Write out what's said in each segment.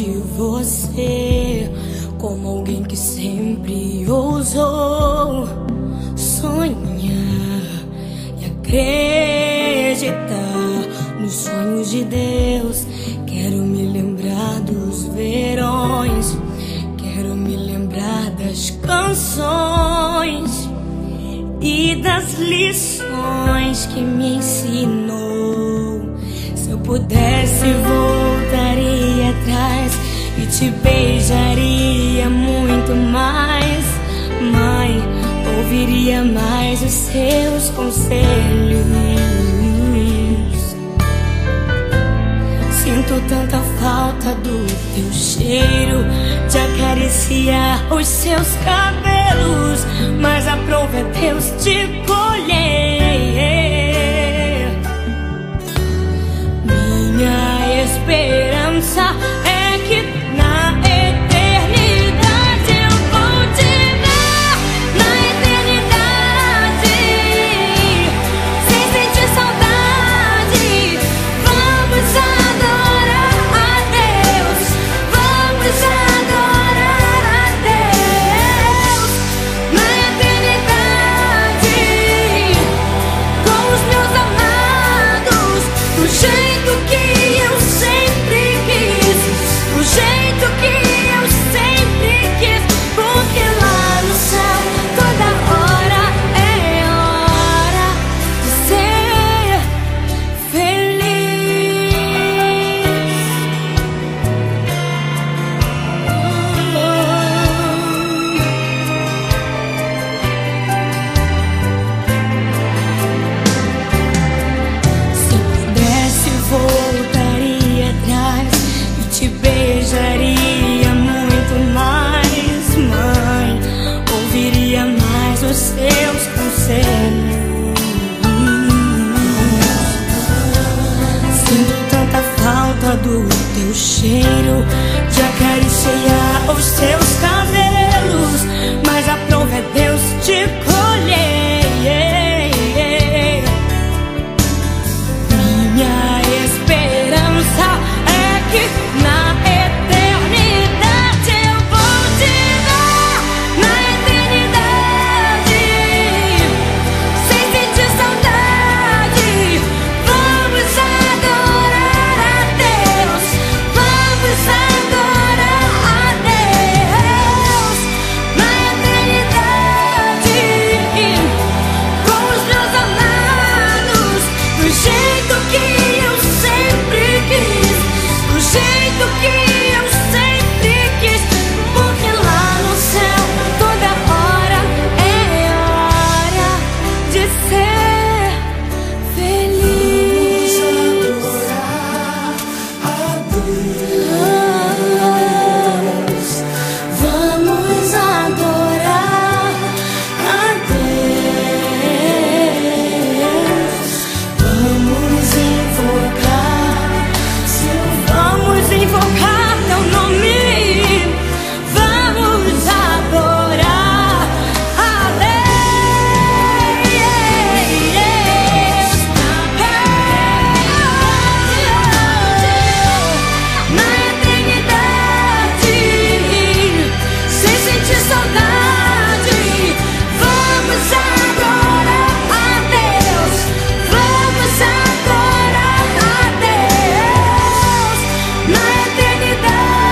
de você como alguém que sempre ousou sonhar e acreditar nos sonhos de Deus. Quero me lembrar dos verões, quero me lembrar das canções e das lições que me ensinou. Se eu pudesse, voltaria atrás e te beijaria muito mais. Mãe, ouviria mais os seus conselhos. Sinto tanta falta do teu cheiro, de acariciar os seus cabelos, mas aprove a Deus te colher. Minha esperança é que na eternidade eu vou te ver, na eternidade, sem sentir saudade. Vamos adorar a Deus, vamos adorar a Deus, na eternidade, com os meus amados, do jeito que eu sempre quis, do jeito que eu sempre quis, porque lá no céu toda hora é hora de ser feliz. Se pudesse, voltaria atrás e te beijaria muito mais. Mãe, ouviria mais os seus conselhos. Sinto tanta falta do teu cheiro, de acariciar os seus cabelos, mas aprove a Deus te colher. Minha esperança é que na eternidade eu vou te ver, na eternidade, sem sentir saudade. Vamos adorar a Deus, vamos adorar a Deus, na eternidade, com os meus amados, do jeito que eu sempre quis, do jeito que eu sempre quis, porque lá no céu toda hora é hora de ser feliz. Vamos adorar a Deus. Vamos invocar teu nome. Vamos adorar a Deus. Na eternidade, sem sentir saudade. Vamos adorar a Deus, vamos adorar a Deus, na eternidade,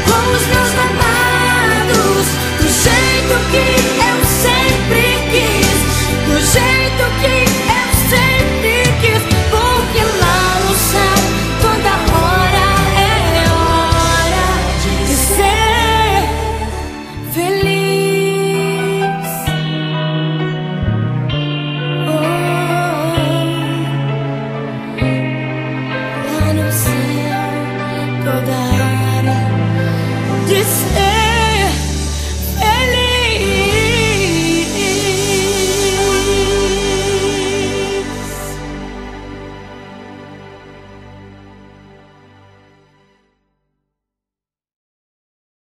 com os meus amados, do jeito que eu sempre quis, do jeito que eu sempre quis, porque lá no céu toda hora é hora de ser feliz. Lá no céu toda hora de ser